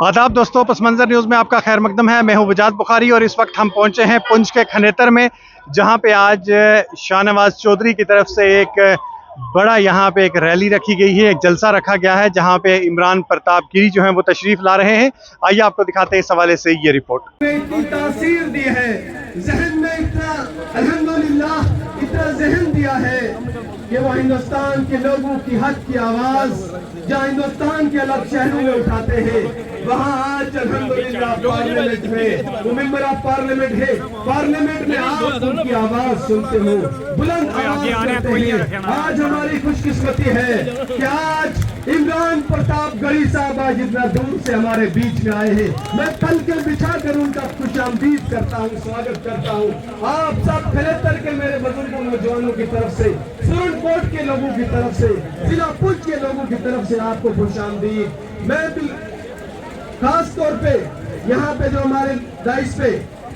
आदाब दोस्तों, पस मंज़र न्यूज़ में आपका खैर मकदम है। मैं हूं वजाद बुखारी और इस वक्त हम पहुंचे हैं पुंछ के खनेतर में, जहां पे आज शाहनवाज चौधरी की तरफ से एक बड़ा यहां पे एक रैली रखी गई है, एक जलसा रखा गया है, जहां पे इमरान प्रताप गिरी जो हैं वो तशरीफ ला रहे हैं। आइए आपको दिखाते हैं इस हवाले से ये रिपोर्ट। इतनी तासीर दी है, जहन में इतना अल्हम्दुलिल्लाह इतना जहन दिया है कि वो हिंदुस्तान के लोगों की हक की आवाज जहाँ हिंदुस्तान के अलग शहरों में उठाते हैं, वहाँ आज अल्हम्दुलिल्लाह पार्लियामेंट में वो मेंबर ऑफ पार्लियामेंट है, पार्लियामेंट में आप उनकी आवाज सुनते हो, बुलंद आवाज करते हैं। आज हमारी खुशकिस्मती है कि आज इमरान प्रताप गढ़ी साहब आज इतना दूर से हमारे बीच में आए हैं। मैं तल के बिछा कर उनका खुशामदीद करता हूँ, स्वागत करता हूँ। आप सब खलेतर के मेरे बुजुर्गों नौजवानों की तरफ से, सुरनकोट के लोगों की तरफ से, जिला पुंछ के लोगों की तरफ से आपको खुशामदीद। मैं भी खास तौर पे यहाँ पे जो हमारे दाइश पे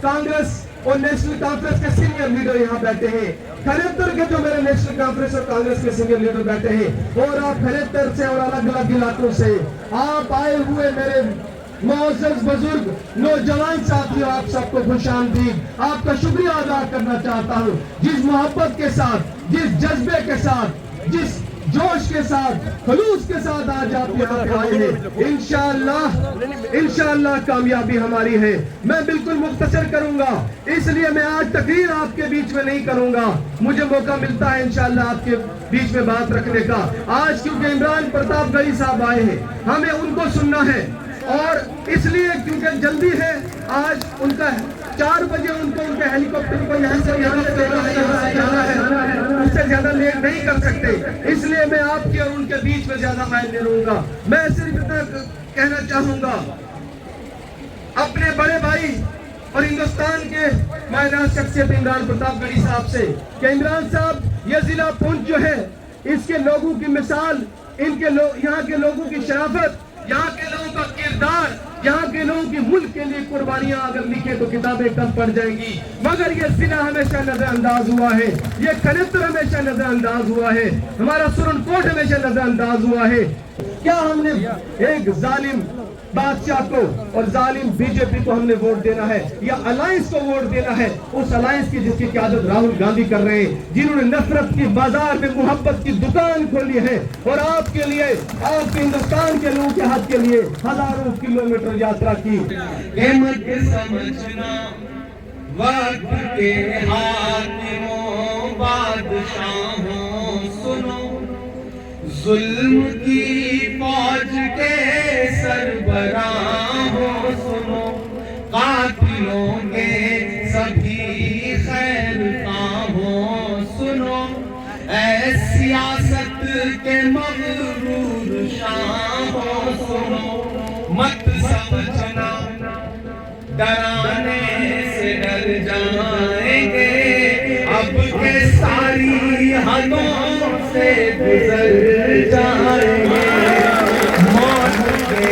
कांग्रेस और नेशनल कॉन्फ्रेंस के सीनियर लीडर यहाँ बैठे हैं, खलेतर के जो मेरे नेशनल कॉन्फ्रेंस और कांग्रेस के सीनियर लीडर बैठे हैं, और आप खलेतर से और अलग अलग इलाकों से आप आए हुए मेरे मुअज़्ज़ज़ बुजुर्ग नौजवान साथियों, आप सबको खुशामदीद, आपका शुक्रिया अदा करना चाहता हूँ। जिस मोहब्बत के साथ, जिस जज्बे के साथ, जिस जोश के साथ, खलूस के साथ आज आप यहाँ पे आए हैं, इंशाअल्लाह कामयाबी हमारी है। मैं बिल्कुल मुख्तसर करूंगा, इसलिए मैं आज तकरीर आपके बीच में नहीं करूंगा। मुझे मौका मिलता है इंशाअल्लाह आपके बीच में बात रखने का। आज क्योंकि इमरान प्रताप गढ़ी साहब आए हैं, हमें उनको सुनना है, और इसलिए क्योंकि जल्दी है, आज उनका 4 बजे उनको उनके हेलीकॉप्टर को यहाँ से जाना है, उससे ज्यादा लेट नहीं कर सकते, इसलिए मैं आपके और उनके बीच में ज्यादा मायने नहीं रहूंगा। मैं सिर्फ इतना कहना चाहूंगा अपने बड़े भाई और हिंदुस्तान के मायना शख्सियत इमरान प्रताप गढ़ी साहब से कि इमरान साहब, ये जिला पुंछ जो है, इसके लोगों की मिसाल, इनके यहाँ के लोगों की शराफत, यहाँ के लोगों का किरदार, यहाँ के लोगों की मुल्क के लिए कुर्बानियां अगर लिखे तो किताबें कम पड़ जाएंगी, मगर ये जिला हमेशा नजरअंदाज हुआ है, ये खनेतर हमेशा नजरअंदाज हुआ है, हमारा सुरनकोट हमेशा नजरअंदाज हुआ है। क्या हमने एक जालिम बादशाह को और जालिम बीजेपी को हमने वोट देना है, या अलायंस को वोट देना है, उस अलायंस की जिसकी क़यादत राहुल गांधी कर रहे हैं, जिन्होंने नफरत की बाजार में मोहब्बत की दुकान खोली है, और आपके लिए, आपके हिंदुस्तान के लोगों के हाथ के लिए हजारों किलोमीटर यात्रा की। अहमद समझना वक्त के हाकिमों बादशाहों, सुनो जुल्म की फौज के सरबराहों, सुनो कातिलों के सभी खैर खाहों, सुनो ऐ सियासत के मगरूर शाहों, सुनो मत समझना डराने से डर जाएंगे, अब के सारी हदों से गुजर जाएंगे। मौत के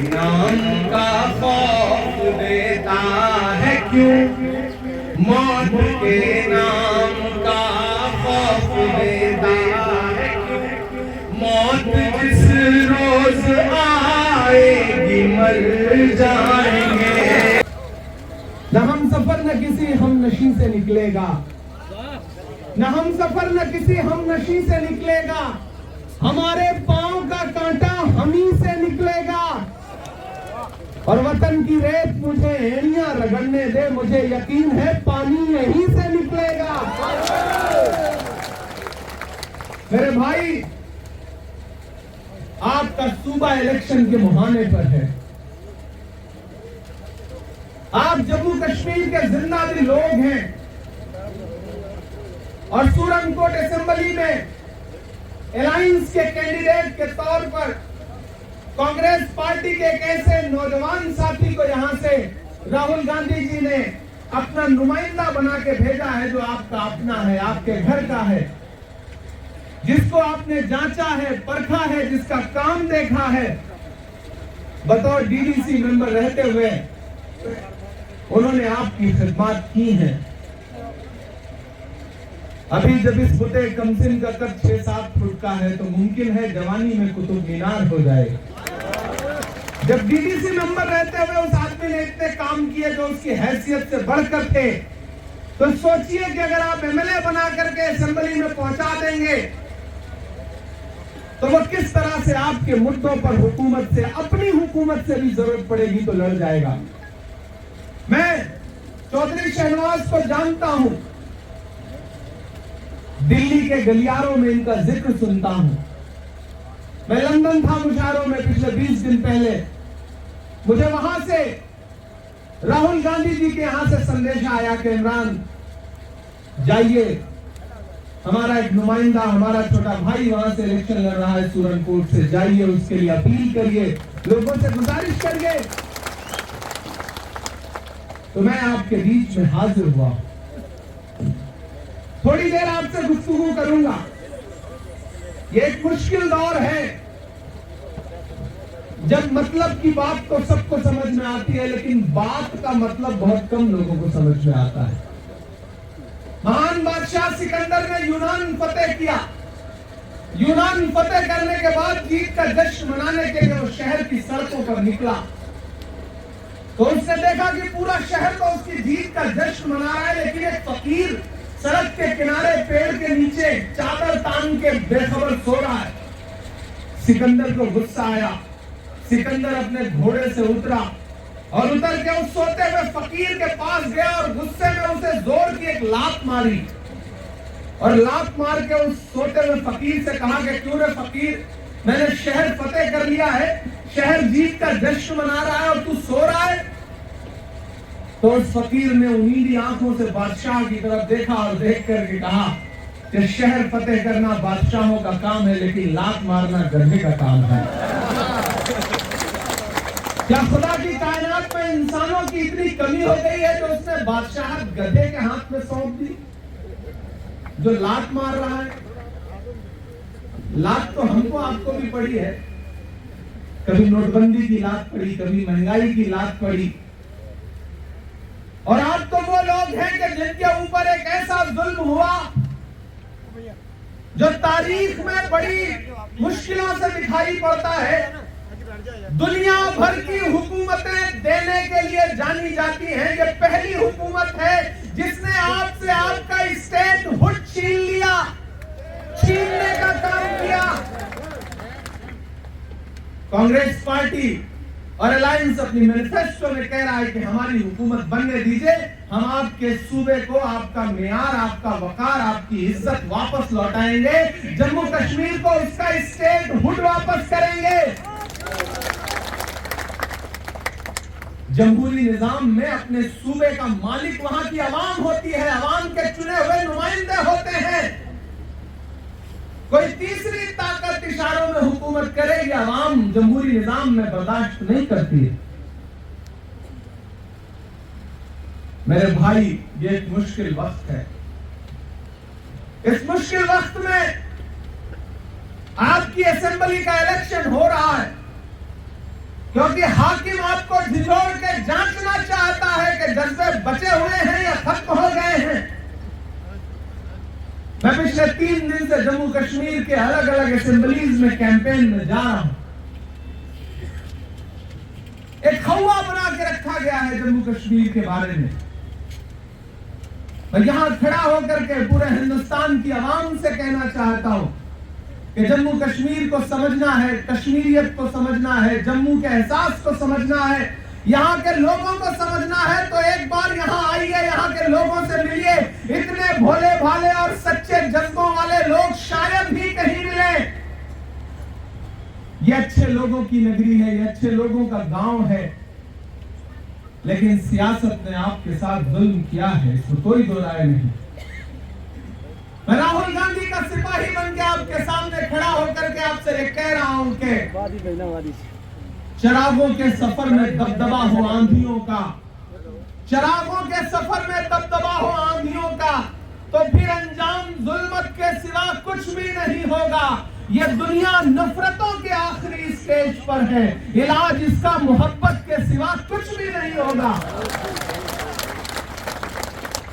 नाम का खौफ देता है क्यों, मौत के नाम का खौफ देता है क्यों, मौत जिस रोज आएगी मर जाएंगे। न हम सफर न किसी हम नशी से निकलेगा, न हम सफर न किसी हम नशी से निकलेगा, हमारे पांव का कांटा हम ही से निकलेगा, और वतन की रेत मुझे एड़ियां रगड़ने दे, मुझे यकीन है पानी यहीं से निकलेगा। मेरे भाई, आपका सूबा इलेक्शन के मुहाने पर है, आप जम्मू कश्मीर के जिंदादिल लोग हैं, और सुरनकोट असेंबली में अलायंस के कैंडिडेट के तौर पर कांग्रेस पार्टी के एक ऐसे नौजवान साथी को यहां से राहुल गांधी जी ने अपना नुमाइंदा बना के भेजा है, जो आपका अपना है, आपके घर का है, जिसको आपने जांचा है, परखा है, जिसका काम देखा है, बतौर डीडीसी मेंबर रहते हुए उन्होंने आपकी खिदमत की है। अभी जब इस बुते कमसिन का कद 6-7 फुट का है तो मुमकिन है जवानी में कुतुब मीनार हो जाए। जब डीडीसी मेंबर रहते हुए उस आदमी ने इतने काम किए जो उसकी हैसियत से बढ़कर थे, तो सोचिए कि अगर आप एमएलए बना करके असेंबली में पहुंचा देंगे तो वो किस तरह से आपके मुद्दों पर हुकूमत से, अपनी हुकूमत से भी जरूरत पड़ेगी तो लड़ जाएगा। मैं चौधरी शहनवाज को जानता हूं, दिल्ली के गलियारों में इनका जिक्र सुनता हूं। मैं लंदन था मुशायरों में पिछले 20 दिन पहले, मुझे वहां से राहुल गांधी जी के यहां से संदेश आया कि इमरान जाइए, हमारा एक नुमाइंदा, हमारा छोटा भाई वहां से इलेक्शन लड़ रहा है सूरनकोट से, जाइए उसके लिए अपील करिए, लोगों से गुजारिश करिए। तो मैं आपके बीच में हाजिर हुआ, थोड़ी देर आपसे गुफ्तगू करूंगा। ये एक मुश्किल दौर है जब मतलब की बात तो सबको समझ में आती है, लेकिन बात का मतलब बहुत कम लोगों को समझ में आता है। महान बादशाह सिकंदर ने यूनान फतेह किया। यूनान फतेह करने के बाद जीत का जश्न मनाने के लिए वो शहर की सड़कों पर निकला, तो उसने देखा कि पूरा शहर तो उसकी जीत का जश्न मना रहा है, लेकिन एक फकीर सड़क के किनारे पेड़ के नीचे चादर तान के बेखबर सो रहा है। सिकंदर को गुस्सा आया। सिकंदर अपने घोड़े से उतरा और उतर के उस सोते हुए फकीर के पास गया और गुस्से में उसे जोर की एक लात मारी और लात मार के उस सोते हुए फकीर से कहा कि क्यों रे फकीर, मैंने शहर फतेह कर लिया है, शहर जीत का जश्न मना रहा है और तू सो रहा है। तो उस फकीर ने उम्मीदी आंखों से बादशाह की तरफ देखा और देख करके कहा कि शहर फतेह करना बादशाहों का काम है, लेकिन लात मारना गधे का काम है। क्या खुदा की कायनात में इंसानों की इतनी कमी हो गई है जो उसने बादशाह गधे के हाथ में सौंप दी, जो लात मार रहा है? लात तो हमको आपको भी पड़ी है, कभी नोटबंदी की लात पड़ी, कभी महंगाई की लात पड़ी, और आज तो वो लोग हैं कि जिनके ऊपर एक ऐसा जुल्म हुआ जो तारीख में बड़ी मुश्किलों से दिखाई पड़ता है। दुनिया भर की हुकूमतें देने के लिए जानी जाती हैं, ये पहली हुकूमत है जिसने आपसे आपका स्टेटहुड छीन लिया, छीनने का काम किया। कांग्रेस पार्टी और अलायंस अपनी मैनिफेस्टो में कह रहा है कि हमारी हुकूमत बनने दीजिए, हम आपके सूबे को, आपका मेयार, आपका वकार, आपकी इज्जत वापस लौटाएंगे, जम्मू कश्मीर को उसका स्टेटहुड वापस करेंगे। जमहूरी निजाम में अपने सूबे का मालिक वहां की आवाम होती है, आवाम के चुने हुए नुमाइंदे होते हैं। कोई तीसरी ताकत इशारों में हुकूमत करेगी, आवाम जमहूरी निजाम में बर्दाश्त नहीं करती है। मेरे भाई, ये एक मुश्किल वक्त है। इस मुश्किल वक्त में आपकी असेंबली का इलेक्शन हो रहा है क्योंकि हाकिम आपको झिझोड़ के जांचना चाहता है कि जज्बे बचे हुए हैं या खत्म हो गए हैं। मैं पिछले 3 दिन से जम्मू कश्मीर के अलग अलग असेंबलीज में कैंपेन में जा रहा हूं। एक खौआ बना के रखा गया है जम्मू कश्मीर के बारे में। मैं यहां खड़ा होकर के पूरे हिंदुस्तान की आवाम से कहना चाहता हूं कि जम्मू कश्मीर को समझना है, कश्मीरियत को समझना है, जम्मू के एहसास को समझना है, यहाँ के लोगों को समझना है, तो एक बार यहाँ आइए, यहाँ के लोगों से मिलिए। इतने भोले भाले और सच्चे जज्बों वाले लोग शायद ही कहीं मिले। ये अच्छे लोगों की नगरी है, ये अच्छे लोगों का गांव है, लेकिन सियासत ने आपके साथ जुल्म किया है, इसमें कोई दो राय नहीं। मैं राहुल गांधी का सिपाही बन के आपके सामने खड़ा होकर के आपसे कह रहा हूं कि चरागों के सफर में दबदबा हो आंधियों का, चरागों के सफर में दबदबा हो आंधियों का, तो फिर अंजाम जुल्मत के सिवा कुछ भी नहीं होगा। ये दुनिया नफरतों के आखिरी स्टेज पर है, इलाज इसका मोहब्बत के सिवा कुछ भी नहीं होगा।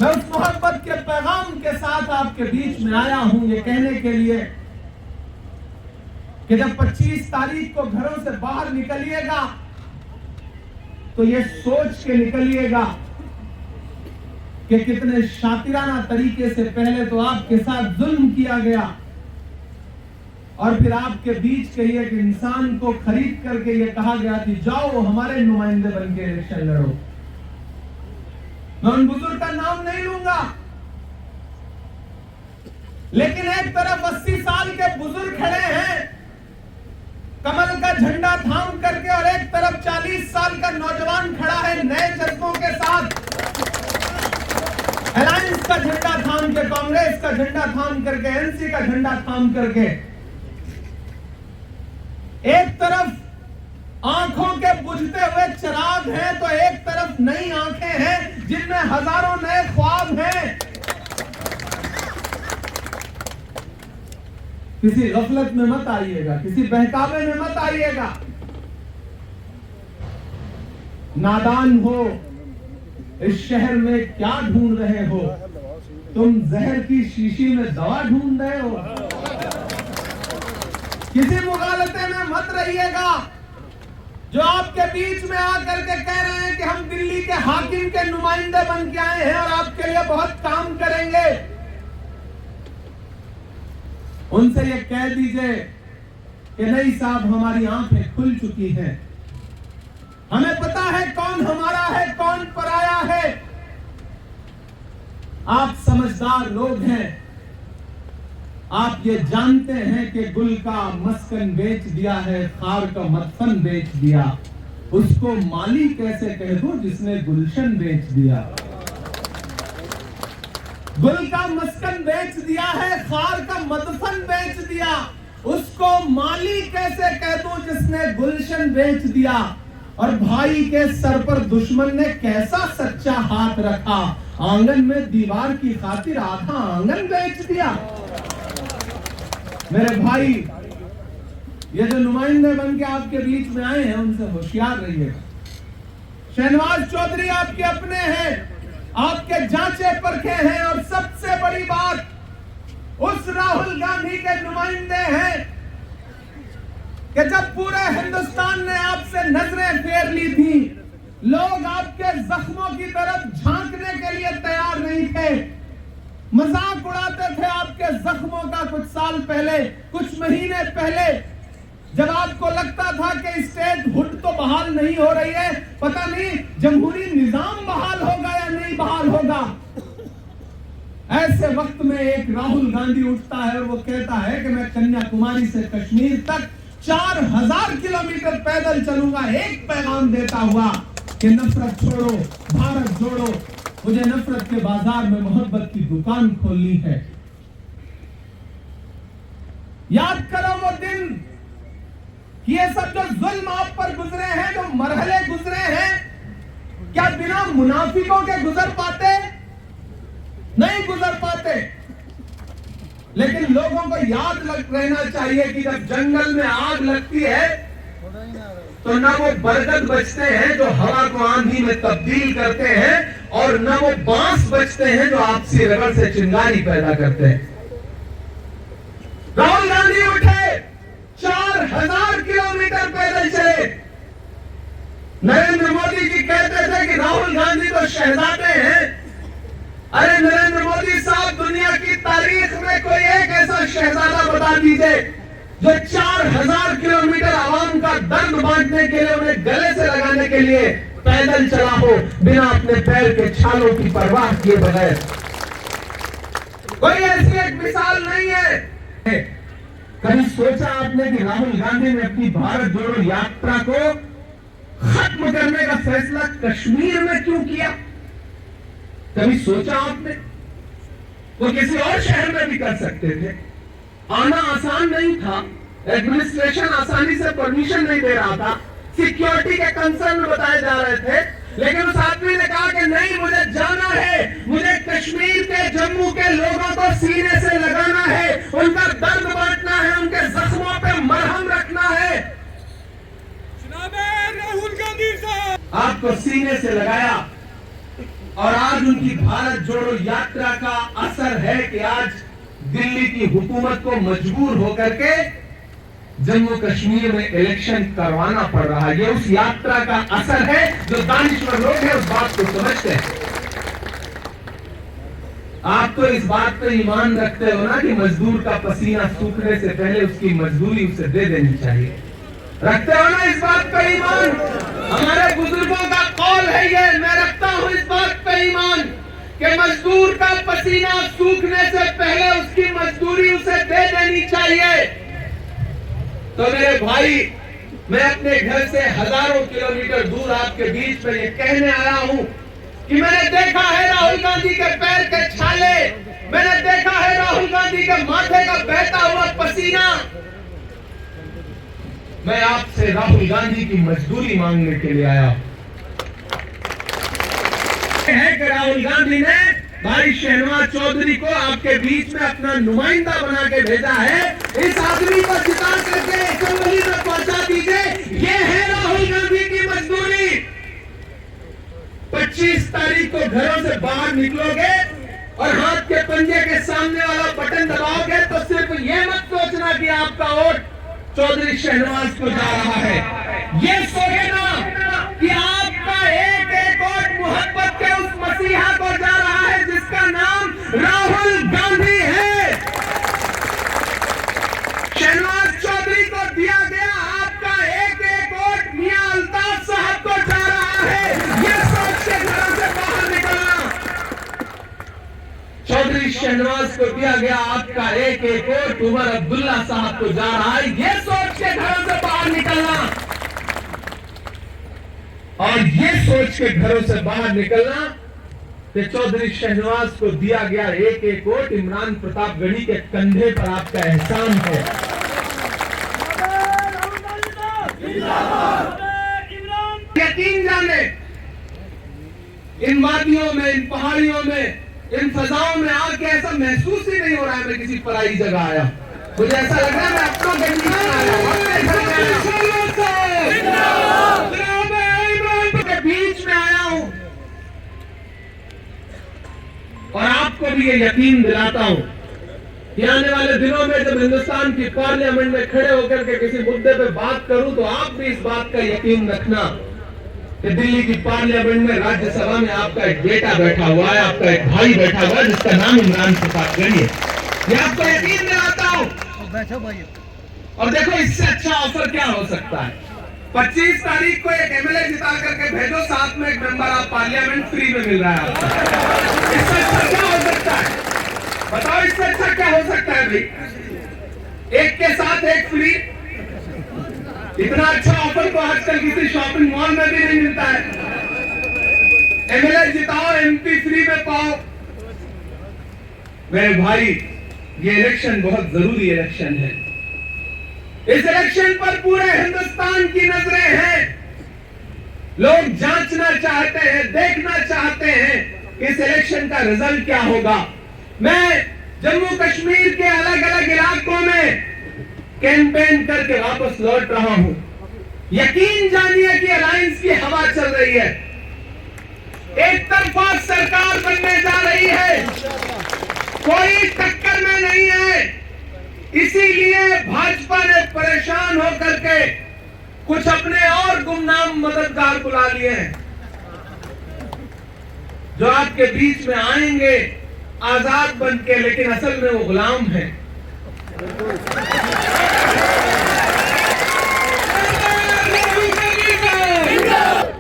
मैं उस मोहब्बत के पैगाम के साथ आपके बीच में आया हूं ये कहने के लिए कि जब 25 तारीख को घरों से बाहर निकलिएगा तो ये सोच के निकलिएगा कि कितने शातिराना तरीके से पहले तो आपके साथ जुल्म किया गया और फिर आपके बीच के एक इंसान को खरीद करके ये कहा गया कि जाओ हमारे नुमाइंदे बन के इलेक्शन लड़ो। मैं उन बुजुर्ग का नाम नहीं लूंगा, लेकिन एक तरफ 80 साल के बुजुर्ग खड़े हैं कमल का झंडा थाम करके और एक तरफ 40 साल का नौजवान खड़ा है नए जज्बों के साथ, अलायंस का झंडा थाम के, कांग्रेस का झंडा थाम करके, एनसी का झंडा थाम करके। एक तरफ आंखों के बुझते हुए चिराग हैं तो एक तरफ नई आंखें हैं जिनमें हजारों नए ख्वाब हैं। किसी गफलत में मत आइएगा, किसी बहकावे में मत आइएगा। नादान हो, इस शहर में क्या ढूंढ रहे हो? तुम जहर की शीशी में दवा ढूंढ रहे हो। किसी मुगालते में मत रहिएगा। जो आपके बीच में आकर के कह रहे हैं कि हम दिल्ली के हाकिम के नुमाइंदे बन के आए हैं और आपके लिए बहुत काम करेंगे, उनसे ये कह दीजिए कि नहीं साहब, हमारी आंखें खुल चुकी हैं, हमें पता है कौन हमारा है कौन पराया है। आप समझदार लोग हैं, आप ये जानते हैं कि गुल का मस्कन बेच दिया है, खार का मदफन बेच दिया, उसको माली कैसे कह दूं जिसने गुलशन बेच दिया। गुल का मस्कन बेच दिया है, खार का मदफन बेच दिया, उसको माली कैसे कह दूं जिसने गुलशन बेच दिया। और भाई के सर पर दुश्मन ने कैसा सच्चा हाथ रखा, आंगन में दीवार की खातिर आधा आंगन बेच दिया। मेरे भाई, ये जो नुमाइंदे बन के आपके बीच में आए हैं उनसे होशियार रहिएगा। शहनवाज चौधरी आपके अपने हैं, आपके जांचे परखे हैं, और सबसे बड़ी बात उस राहुल गांधी के नुमाइंदे हैं कि जब पूरे हिंदुस्तान ने आपसे नजरें फेर ली थी, लोग आपके जख्मों की तरफ झांकने के लिए तैयार नहीं थे, मजाक उड़ाते थे आपके जख्मों का। कुछ साल पहले, कुछ महीने पहले, जब आपको लगता था कि स्टेट हुड तो बहाल नहीं हो रही है, पता नहीं जमहूरी निजाम बहाल होगा या नहीं बहाल होगा, ऐसे वक्त में एक राहुल गांधी उठता है और वो कहता है कि मैं कन्याकुमारी से कश्मीर तक 4000 किलोमीटर पैदल चलूंगा, एक पैगाम देता हुआ कि नफरत छोड़ो, भारत जोड़ो, मुझे नफरत के बाजार में मोहब्बत की दुकान खोलनी है। याद करो वो दिन, ये सब जो जुल्म आप पर गुजरे हैं, जो मरहले गुजरे हैं, क्या बिना मुनाफिकों के गुजर पाते? नहीं गुजर पाते। लेकिन लोगों को याद रहना चाहिए कि जब जंगल में आग लगती है तो न वो बरगद बचते हैं जो हवा को आंधी में तब्दील करते हैं, और न वो बांस बचते हैं जो आपसी रगड़ से चिंगारी पैदा करते हैं। राहुल गांधी उठे, 4000 किलोमीटर पैदल चले। नरेंद्र मोदी जी कहते थे कि राहुल गांधी तो शहजादे हैं। अरे नरेंद्र मोदी साहब, दुनिया की तारीख में कोई एक ऐसा शहजादा बता दीजिए जो 4000 किलोमीटर आवाम का दर्द बांटने के लिए, उन्हें गले से लगाने के लिए पैदल चला हो, बिना अपने पैर के छालों की परवाह किए बगैर। कोई ऐसी एक मिसाल नहीं है। कभी सोचा आपने कि राहुल गांधी ने अपनी भारत जोड़ो यात्रा को खत्म करने का फैसला कश्मीर में क्यों किया? कभी सोचा आपने? वो किसी और शहर में भी कर सकते थे। आना आसान नहीं था, एडमिनिस्ट्रेशन आसानी से परमिशन नहीं दे रहा था, सिक्योरिटी के कंसर्न बताए जा रहे थे, लेकिन उस आदमी ने कहा कि नहीं, मुझे जाना है, मुझे कश्मीर के, जम्मू के लोगों को सीने से लगाना है, उनका दर्द बांटना है, उनके जख्मों पे मरहम रखना है। राहुल गांधी साहब आपको सीने से लगाया, और आज उनकी भारत जोड़ो यात्रा का असर है कि आज दिल्ली की हुकूमत को मजबूर होकर के जम्मू कश्मीर में इलेक्शन करवाना पड़ रहा है। ये उस यात्रा का असर है। जो दानिश्वर लोग हैं उस बात को समझते हैं। आप तो इस बात पे ईमान रखते हो ना कि मजदूर का पसीना सूखने से पहले उसकी मजदूरी उसे दे देनी चाहिए। रखते हो ना इस बात पे ईमान? हमारे बुजुर्गों का कौल है ये, मैं रखता हूं इस बात पे ईमान कि मजदूर का पसीना सूखने से पहले उसकी मजदूरी उसे दे देनी चाहिए। तो मेरे भाई, मैं अपने घर से हजारों किलोमीटर दूर आपके बीच में ये कहने आया हूं कि मैंने देखा है राहुल गांधी के पैर के छाले, मैंने देखा है राहुल गांधी के माथे का बहता हुआ पसीना। मैं आपसे राहुल गांधी की मजदूरी मांगने के लिए आया है कि राहुल गांधी ने भाई शहनवाज चौधरी को आपके बीच में अपना नुमाइंदा बना के भेजा है। इस आदमी को जिता करके असेंबली में पहुंचा दीजिए। ये है राहुल गांधी की मजदूरी। 25 तारीख को घरों से बाहर निकलोगे और हाथ के पंजे के सामने वाला बटन दबाओगे तो सिर्फ ये मत सोचना कि आपका वोट चौधरी शहनवाज को जा रहा है। ये सोचना कि आपका एक एक वोट मोहब्बत के उस मसीहा को जा रहा है जिसका नाम राहुल गांधी है। शहनवाज चौधरी को दिया गया आपका एक एक वोट मियां अल्ताफ साहब को जा रहा है। ये सोच के घरों से बाहर निकलना। चौधरी शहनवाज को दिया गया आपका एक एक वोट उमर अब्दुल्ला साहब को जा रहा है। ये सोच के घरों से बाहर निकलना और ये सोच के घरों से बाहर निकलना कि चौधरी शहनवाज को दिया गया एक एक वोट इमरान प्रतापगढ़ी के कंधे पर आपका एहसान है। यकीन जाने इन वादियों में, इन पहाड़ियों में, इन फजाओं में आके ऐसा महसूस ही नहीं हो रहा है मैं किसी पराई जगह आया। मुझे ऐसा लग रहा है मैं अपनों के बीच में आया के बीच में आया हूं। और आपको भी ये यकीन दिलाता हूं कि आने वाले दिनों में जब हिंदुस्तान की पार्लियामेंट में खड़े होकर के किसी मुद्दे पे बात करूं तो आप भी इस बात का यकीन रखना कि दिल्ली की पार्लियामेंट में, राज्यसभा में आपका एक बेटा बैठा हुआ है, आपका एक भाई बैठा हुआ है जिसका नाम इमरान प्रतापगढ़ी है। ये आपको यकीन दिलाता हूं। और देखो इससे अच्छा ऑफर क्या हो सकता है। 25 तारीख को एक एमएलए जिता करके भेजो, साथ में एक मेंबर ऑफ पार्लियामेंट फ्री में मिल रहा है आपको। इससे अच्छा क्या हो सकता है? बताओ इससे अच्छा क्या हो सकता है भाई? एक के साथ एक फ्री। इतना अच्छा ऑफर तो आजकल किसी शॉपिंग मॉल में भी नहीं मिलता है। एमएलए जिताओ, एमपी फ्री में पाओ। मेरे भाई, ये इलेक्शन बहुत जरूरी इलेक्शन है। इस इलेक्शन पर पूरे हिंदुस्तान की नजरें हैं। लोग जांचना चाहते हैं, देखना चाहते हैं इस इलेक्शन का रिजल्ट क्या होगा। मैं जम्मू कश्मीर के अलग अलग इलाकों में कैंपेन करके वापस लौट रहा हूं। यकीन जानिए कि अलायंस की हवा चल रही है। एक तरफा सरकार बनने जा रही है, कोई टक्कर में नहीं है। इसीलिए भाजपा ने परेशान होकर के कुछ अपने और गुमनाम मददगार बुला लिए हैं जो आपके बीच में आएंगे आजाद बन के, लेकिन असल में वो गुलाम हैं।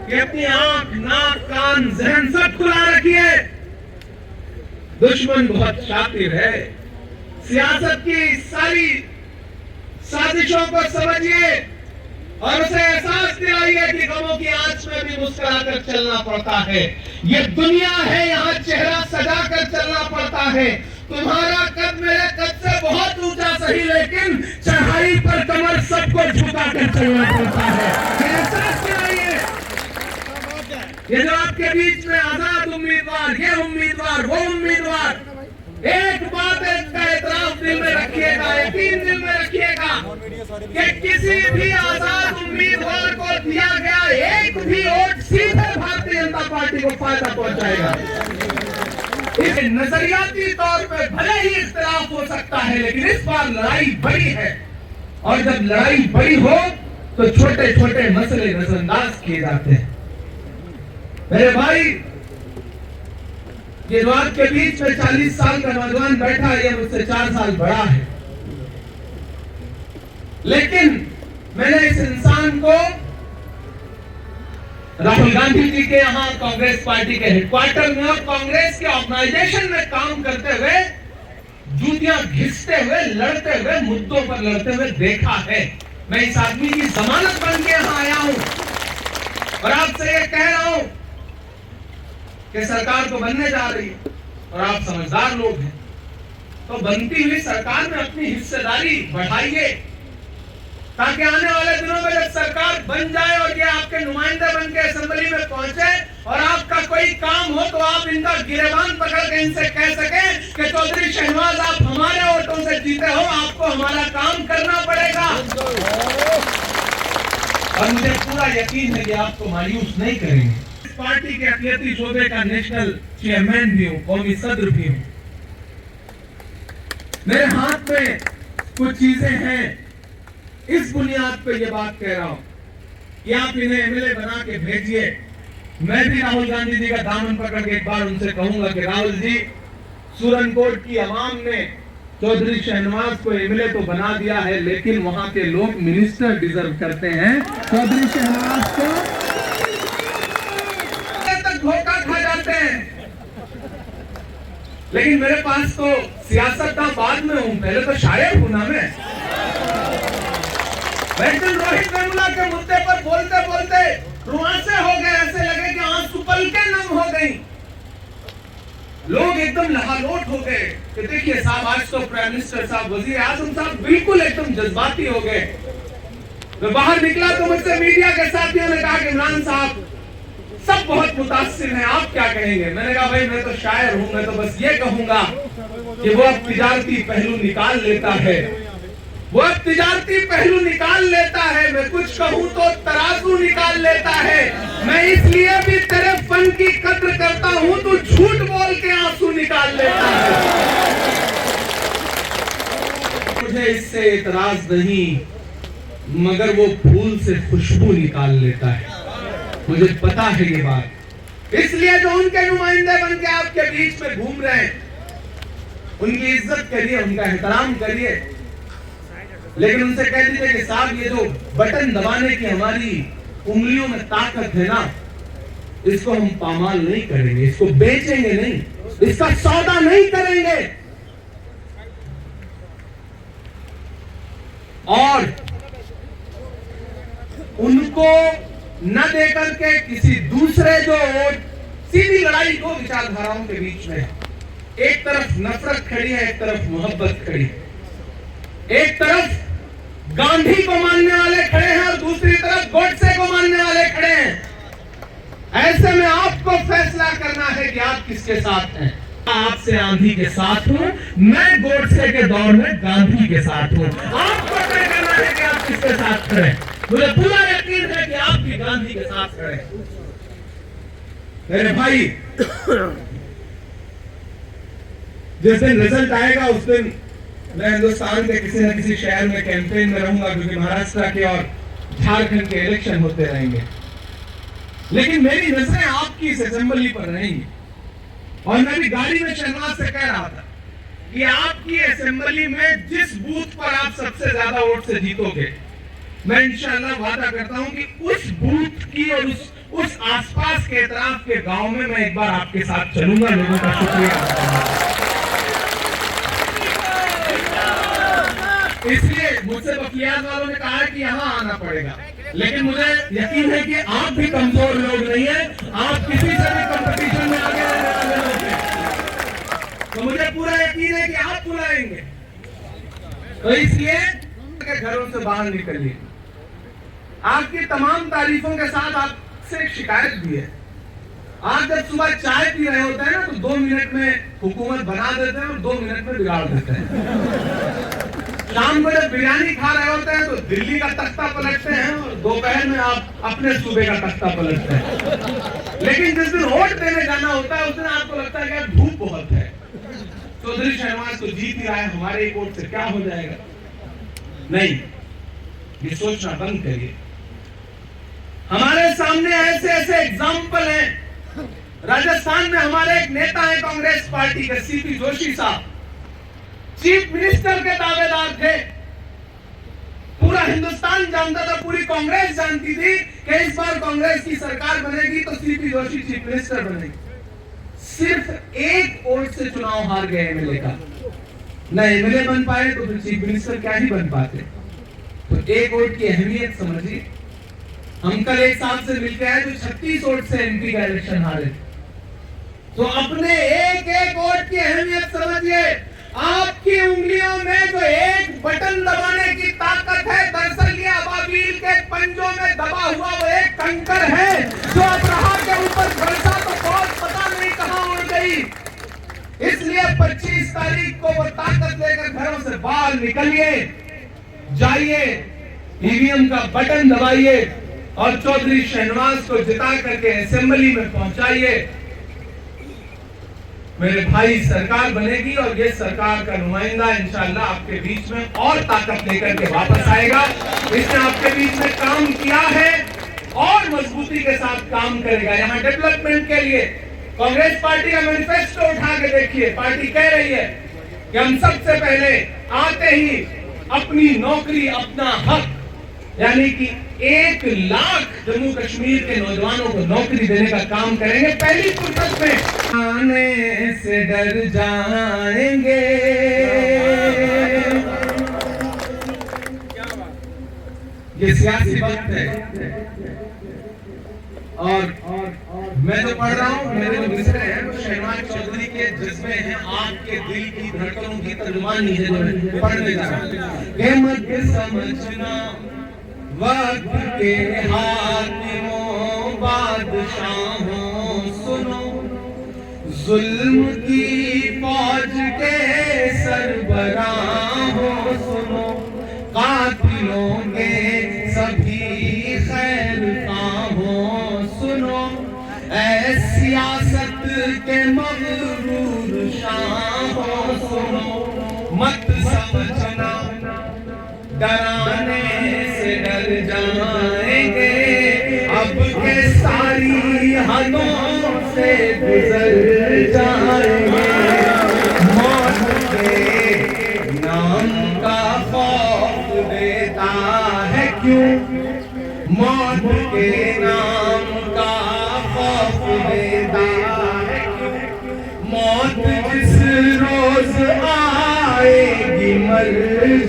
कि अपनी आंख, नाक, कान, जहन सब खुला रखिए। दुश्मन बहुत शातिर है। सियासत की सारी साजिशों को समझिए और उसे एहसास दिलाइए कि गमों की आंच में भी मुस्कुराकर चलना पड़ता है। ये दुनिया है, यहाँ चेहरा सजाकर चलना पड़ता है। तुम्हारा कद मेरे कद से बहुत ऊंचा सही, लेकिन चढ़ाई पर कमर सबको झुकाकर चलना पड़ता है। एहसास दिलाइए। ये जो आपके बीच में आजाद उम्मीदवार, ये उम्मीदवार, वो उम्मीदवार, एक बात इसका एतराफ दिल में रखिएगा, यकीन दिल में रखिएगा कि किसी भी आजाद उम्मीदवार को दिया गया एक भी वोट सीधे भारतीय जनता पार्टी को फायदा पहुंचाएगा। इस नजरियाती तौर पे भले ही इख्तिलाफ हो सकता है, लेकिन इस बार लड़ाई बड़ी है। और जब लड़ाई बड़ी हो तो छोटे छोटे मसले नजरअंदाज किए जाते हैं। मेरे भाई, ये जो आपके बीच में 40 साल का नौजवान बैठा है, ये मुझसे 4 साल बड़ा है, लेकिन मैंने इस इंसान को राहुल गांधी जी के यहाँ कांग्रेस पार्टी के हेडक्वार्टर में और कांग्रेस के ऑर्गेनाइजेशन में काम करते हुए, जूतियां घिसते हुए, लड़ते हुए, मुद्दों पर लड़ते हुए देखा है। मैं इस आदमी की जमानत बन के यहाँ आया हूं और आपसे ये कह रहा हूं कि सरकार तो बनने जा रही है और आप समझदार लोग हैं, तो बनती हुई सरकार में अपनी हिस्सेदारी बढ़ाइए, ताकि आने वाले दिनों में जब सरकार बन जाए और ये आपके नुमाइंदे बन के असेंबली में पहुंचे और आपका कोई काम हो, तो आप इनका गिरेबान पकड़ के इनसे कह सकें कि चौधरी शहनवाज, आप हमारे वोटों से जीते हो, आपको हमारा काम करना पड़ेगा। और मुझे पूरा यकीन है कि आपको मायूस नहीं करेंगे। इस पार्टी के अखिलती शोबे का नेशनल चेयरमैन भी हूं, कौमी सदर भी हूं। मेरे हाथ में कुछ चीजें हैं, इस बुनियाद पे ये बात कह रहा हूं कि आप इन्हें एमएलए बना के भेजिए। मैं भी राहुल गांधी जी का दामन पकड़ के एक बार उनसे कहूंगा कि राहुल जी, सूरनकोट की आवाम ने चौधरी शहनवाज को एमएलए तो बना दिया है, लेकिन वहां के लोग मिनिस्टर डिजर्व करते हैं। चौधरी शहनवाज को तक धोखा खा जाते हैं, लेकिन मेरे पास तो सियासत का बाद में हूं, पहले तो शायर हूं ना मैं। वैक्सन रोहित वेमुला के मुद्दे पर बोलते बोलते रुआंसे हो गए, ऐसे लगे कि आंसू पलकें नम हो गई। लोग एकदम लहालोट हो गए कि देखिए साहब, आज तो प्राइम मिनिस्टर साहब, वजीर आजम साहब बिल्कुल एकदम जज्बाती हो गए। मैं बाहर निकला तो मुझसे मीडिया के साथियों ने कहा कि इमरान साहब, सब बहुत मुतासिर हैं, आप क्या कहेंगे? मैंने कहा भाई, मैं तो शायर हूं, मैं तो बस ये कहूंगा कि वो अब तिजारती पहलू निकाल लेता है, वो अब तिजारती पहलू निकाल लेता है। मैं कुछ कहूं तो तराजू निकाल लेता है। मैं इसलिए भी तेरे फन की कद्र करता हूं, तू झूठ बोल के आंसू निकाल लेता है। मुझे इससे इतराज नहीं, मगर वो फूल से खुशबू निकाल लेता है, मुझे पता है ये बात। इसलिए जो उनके नुमाइंदे बन के आपके बीच में घूम रहे हैं, उनकी इज्जत करिए, उनका एहतराम करिए, लेकिन उनसे कह दीजिए कि साहब, ये जो बटन दबाने की हमारी उंगलियों में ताकत है ना, इसको हम पामाल नहीं करेंगे, इसको बेचेंगे नहीं, इसका सौदा नहीं करेंगे। और उनको न देकर के किसी दूसरे जो सीधी लड़ाई दो विचारधाराओं के बीच में, एक तरफ नफरत खड़ी है, एक तरफ मोहब्बत खड़ी है। एक तरफ गांधी को मानने वाले खड़े हैं और दूसरी तरफ गोडसे को मानने वाले खड़े हैं। ऐसे में आपको फैसला करना है कि आप किसके साथ हैं। आपसे आंधी के साथ हूं, मैं गोडसे के दौर में गांधी के साथ हूं। आपको तय करना है कि आप किसके साथ खड़े हैं। मुझे पूरा यकीन है कि आप भी गांधी के साथ खड़े हैं। मेरे भाई, जिस दिन रिजल्ट आएगा उस दिन मैं हिंदुस्तान के किसी न किसी शहर में कैंपेन में रहूंगा, क्योंकि महाराष्ट्र के और झारखंड के इलेक्शन होते रहेंगे। लेकिन मेरी नजरें आपकी इस असेंबली पर रहेंगी, और मैं भी गाड़ी में शहनवाज से कह रहा था कि आपकी असेंबली में जिस बूथ पर आप सबसे ज्यादा वोट से जीतोगे, मैं इंशाल्लाह वादा करता हूं कि उस बूथ की और उस आसपास के इतराफ के गांव में मैं एक बार आपके साथ चलूंगा, लोगों का शुक्रिया। इसलिए मुझसे बखलियात वालों ने कहा कि यहाँ आना पड़ेगा, लेकिन मुझे यकीन है कि आप भी कमजोर लोग नहीं हैं, आप किसी से भी कंपटीशन में आगे रहने वाले लोग हैं। तो मुझे पूरा यकीन है कि आप बुलाएंगे, तो इसलिए घरों से बाहर निकलिए। आपकी तमाम तारीफों के साथ आपसे एक शिकायत भी है। आप जब सुबह चाय पी रहे होते हैं ना, तो 2 मिनट में हुकूमत बना देते हैं और 2 मिनट में बिगाड़ देते हैं। शाम को जब बिरयानी खा रहे होते हैं तो दिल्ली का तख्ता पलटते हैं, और दोपहर में आप अपने सूबे का तख्ता पलटते हैं। लेकिन जिस दिन वोट देने जाना होता है, उस दिन आपको लगता है कि धूप बहुत है, चौधरी शहनवाज तो जीत ही रहा है, हमारे एक वोट से क्या हो जाएगा। नहीं, ये सोचना बंद करिए। हमारे सामने ऐसे ऐसे एग्जाम्पल हैं। राजस्थान में हमारे एक नेता है कांग्रेस पार्टी के, सीपी जोशी साहब, चीफ मिनिस्टर के दावेदार थे। पूरा हिंदुस्तान जानता था, पूरी कांग्रेस जानती थी कि इस बार कांग्रेस की सरकार बनेगी तो सीपी जोशी चीफ मिनिस्टर बनेगी। सिर्फ एक वोट से चुनाव हार गए एमएलए का। न एमएलए बन पाए तो फिर चीफ मिनिस्टर क्या ही बन पाते। तो एक वोट की अहमियत समझिए। हम कल एक साहब से मिलके आए जो 36 वोट से एमपी का इलेक्शन हारे। तो अपने एक एक वोट की अहमियत समझिए। आपकी उंगलियों में जो एक बटन दबाने की ताकत है, दरअसल ये अबाबील के पंजों में दबा हुआ वो एक कंकर है जो अब्राहा के ऊपर बरसा तो बहुत पता नहीं कहां उड़ गई। इसलिए 25 तारीख को वो ताकत लेकर घरों से बाहर निकलिए, जाइए, ईवीएम का बटन दबाइए और चौधरी शहनवाज को जिता करके असेंबली में पहुंचाइए। मेरे भाई, सरकार बनेगी और ये सरकार का नुमाइंदा इंशाअल्लाह आपके बीच में और ताकत लेकर के वापस आएगा। इसने आपके बीच में काम किया है और मजबूती के साथ काम करेगा। यहाँ डेवलपमेंट के लिए कांग्रेस पार्टी का मैनिफेस्टो उठा के देखिए। पार्टी कह रही है कि हम सबसे पहले आते ही अपनी नौकरी, अपना हक, यानी कि 1 लाख जम्मू कश्मीर के नौजवानों को नौकरी देने का काम करेंगे पहली फुर्सत में। आने से डर जाएंगे, ये सियासी वक्त है। और मैं तो पढ़ रहा हूँ, मेरे जो मिसरे हैं वो शहनवाज चौधरी के जज्बे हैं, आपके दिल की धड़कनों की तर्जुमानी है जो मैं पढ़ने जा रहा हूँ। मत समझना वक्त के हाकिमों बादशाहों, सुनो जुल्म की फौज के सरबराहों, सुनो कातिलों के सभी खैर खाहों, सुनो ऐ सियासत के मगरूर शाहों, सुनो मत समझना डराने से डर जाएंगे, अब के सारी हदों से गुजर जाएंगे। मौत के नाम का खौफ देता है क्यों, मौत के नाम का खौफ देता है क्यों, मौत जिस रोज आएगी मर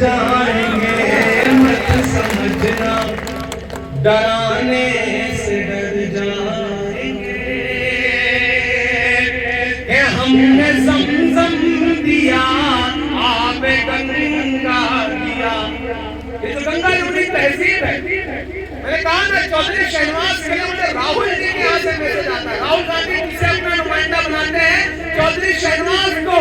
जाएंगे। समझना डराने से डर जाएंगे। हमने ज़मज़म दिया, आबे गंगा दिया। ये तो गंगा जमुनी तहजीब है। मैंने कहा ना, चौधरी शहनवाज के लिए मुझे राहुल जी के यहाँ से मैसेज आता है। राहुल गांधी किसे अपना नुमाइंदा बनाते हैं, चौधरी शहनवाज को।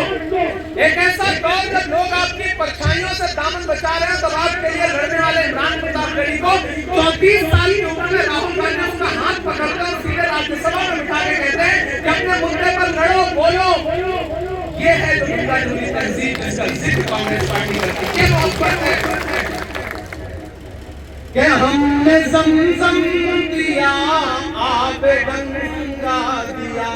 एक ऐसा दौर जब लोग आपकी परछाइयों से दामन बचा रहे हैं, तब आपके लिए लड़ने वाले इमरान प्रताप रेड्डी को 34 साल की उम्र में राहुल गांधी उसका हाथ पकड़कर सीधे राज्यसभा में बिठा के कहते हैं कि अपने मुद्दे पर लड़ो, बोलो। ये है जो गंगा जमुनी तहजीब जिसका जिक्र कांग्रेस पार्टी करती है। ये मोहब्बत है कि हमने ज़मज़म दिया, आबे गंगा दिया,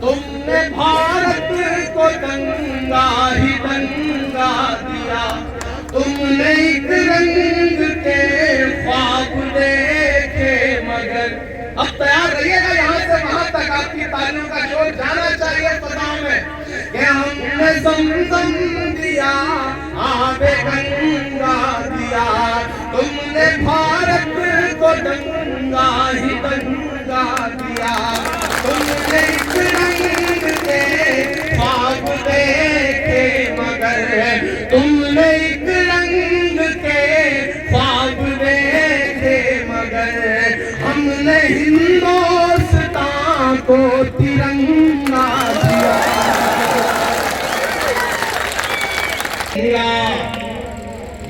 तुमने भारत को दंगा ही दंगा दिया, तुमने एक रंग के ख्वाब देखे मगर। अब तैयार रहिएगा, यहाँ से वहां तक आपकी तालियों का शोर जाना चाहिए फजाओं में कि हमने ज़मज़म दिया, आबे गंगा दिया, तुमने भारत को दंगा ही दंगा दिया, तुमने एक रंग के ख्वाब देखे मगर, तुमने एक रंग के ख्वाब देखे मगर, हमने हिंदुस्तान को तिरंगा दिया।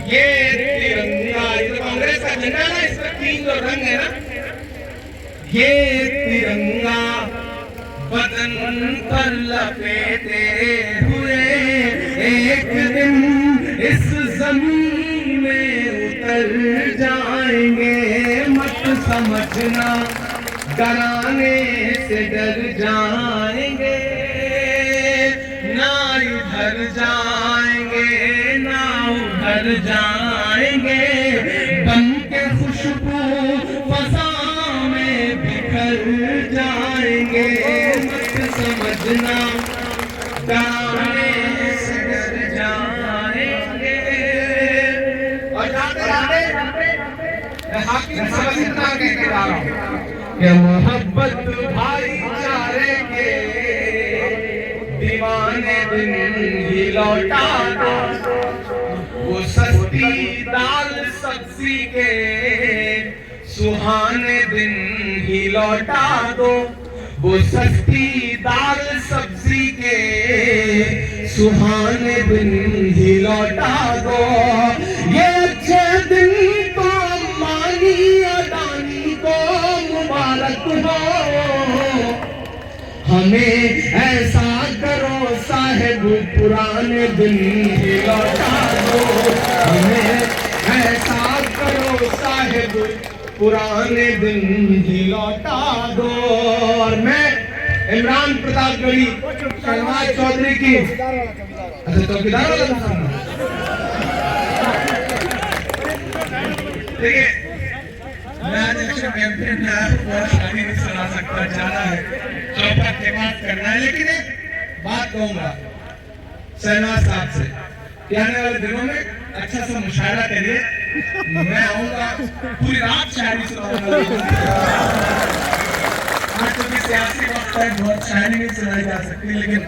ये तिरंगा, ये कांग्रेस का झंडा ना, इसमें 3 जो रंग है ना, ये तिरंगा बदन पर लपेटे हुए एक दिन इस जमीन में उतर बिखर जाएंगे, मत समझना डराने से डर जाएंगे, ना इधर जाएंगे ना उधर जाएंगे, बन के खुशबू फसा में बिखर जाएंगे, मत समझना डराने से डर जाएंगे। और जाते जाते हाकिम सबक इतना कहते जा रहा हूं कि मोहब्बत भाईचारे के दीवाने दिन ही लौटा दो, वो सस्ती दाल सब्जी के सुहाने दिन ही लौटा दो, वो सस्ती दाल सब्जी के सुहाने दिन ही लौटा दो। ये अच्छे दिन तो मानी अडानी को मुबारक हो, हमें ऐसा करो साहेब पुराने दिन ही लौटा दो, हमें ऐसा करो साहेब पुराने दिन ही लौटा दो। और मैं इमरान प्रतापगढ़ी शहनवाज चौधरी की चौकीदार वाला देखिए, मैं आज इलेक्शन कैंपेन में आया हूँ, शादी नहीं सुना सकता, जाना है चौपट के बात करना है, लेकिन एक बात कहूंगा शहनवाज साहब से कि आने वाले दिनों में अच्छा सा मुशायरा करिए, मैं आऊंगा पूरी रात शायरी सुनाऊंगा। आज क्योंकि सियासी वक्त है, बहुत शायरी नहीं सुनाई जा सकती, लेकिन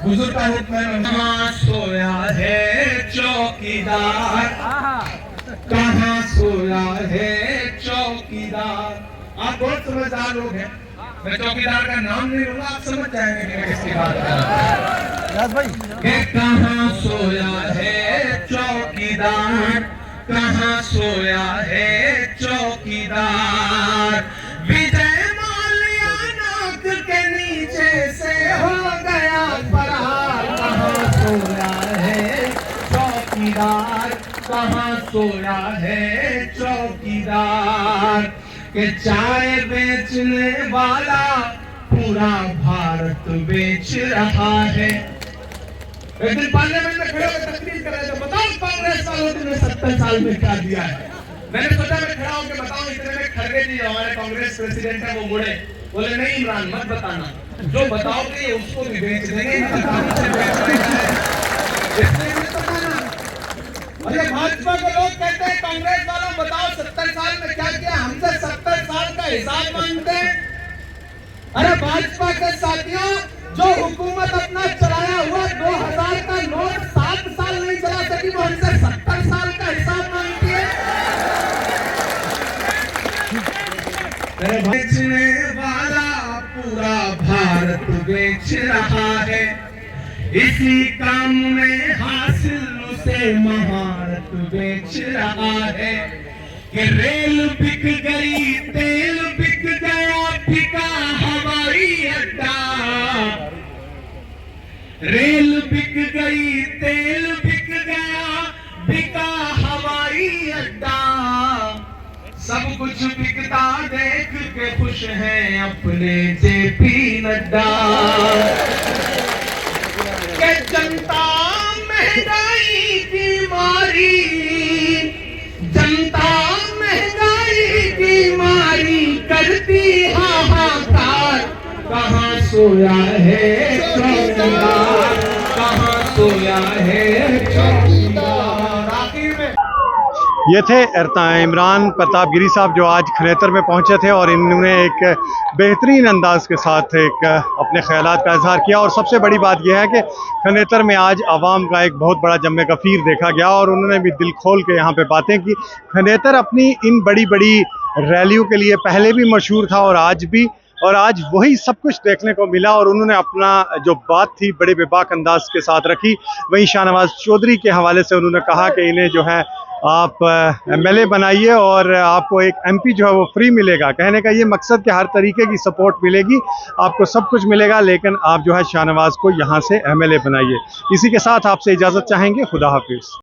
हुजूर का हुक्म है। कहाँ सोया है चौकीदार, कहाँ सोया है चौकीदार। आप बहुत समझदार लोग हैं, मैं चौकीदार का नाम नहीं लूंगा, आप समझ जाएंगे कि मैं किसकी बात कर रहा हूं। कहाँ सोया है चौकीदार, कहाँ सोया है चौकीदार, विजय माल्या नाक के नीचे से हो गया फरार। कहाँ सोया है चौकीदार, कहाँ सोया है चौकीदार, के चाय बेचने वाला पूरा भारत बेच रहा है। एक दिन पार्लियामेंट में खड़े होकर तकरीर कर रहे थे, बताओ कांग्रेस वालों ने 70 साल में क्या दिया है। मैंने सोचा मैं खड़ा होकर बताऊं, इतने में खड़गे जी हमारे कांग्रेस प्रेसिडेंट है वो मुड़े, बोले नहीं इमरान मत बताना, जो बताओगे उसको भी बेच देंगे, और ये भाजपा के लोग कहते हैं कांग्रेस वालों बताओ 70 साल में क्या किया, हमसे 70 साल का हिसाब मांगते हैं। अरे भाजपा के साथियों, जो हुकूमत अपना चलाया हुआ 2000 का नोट 7 साल नहीं चला सकी, वो हमसे 70 साल का हिसाब मांगती है। बेचने वाला पूरा भारत बेच रहा है, इसी काम में हासिल उसे महारत बेच रहा है। कि रेल बिक गई, तेल बिक गया, बिका हवाई अड्डा, रेल बिक गई, तेल बिक गया, बिका हवाई अड्डा, सब कुछ बिकता देख के खुश हैं अपने जेपी नड्डा। के जनता महंगाई की मारी, जनता महंगाई की मारी करती हाहाकार। कहाँ सोया है चौकीदार, कहाँ सोया है चौकीदार। आखिर में ये थे इमरान प्रतापगिरी साहब जो आज खनेतर में पहुंचे थे और इन्होंने एक बेहतरीन अंदाज के साथ एक अपने ख्यालात का इजहार किया। और सबसे बड़ी बात यह है कि खनेतर में आज आवाम का एक बहुत बड़ा जम्मे गफ़ीर देखा गया और उन्होंने भी दिल खोल के यहाँ पे बातें की। खनेतर अपनी इन बड़ी बड़ी रैलियों के लिए पहले भी मशहूर था और आज भी, और आज वही सब कुछ देखने को मिला। और उन्होंने अपना जो बात थी बड़े बेबाक अंदाज के साथ रखी। वहीं शाहनवाज चौधरी के हवाले से उन्होंने कहा कि इन्हें जो है आप एमएलए बनाइए और आपको एक एमपी जो है वो फ्री मिलेगा। कहने का ये मकसद कि हर तरीके की सपोर्ट मिलेगी, आपको सब कुछ मिलेगा, लेकिन आप जो है शाहनवाज को यहाँ से एमएलए बनाइए। इसी के साथ आपसे इजाज़त चाहेंगे। खुदा हाफिज़।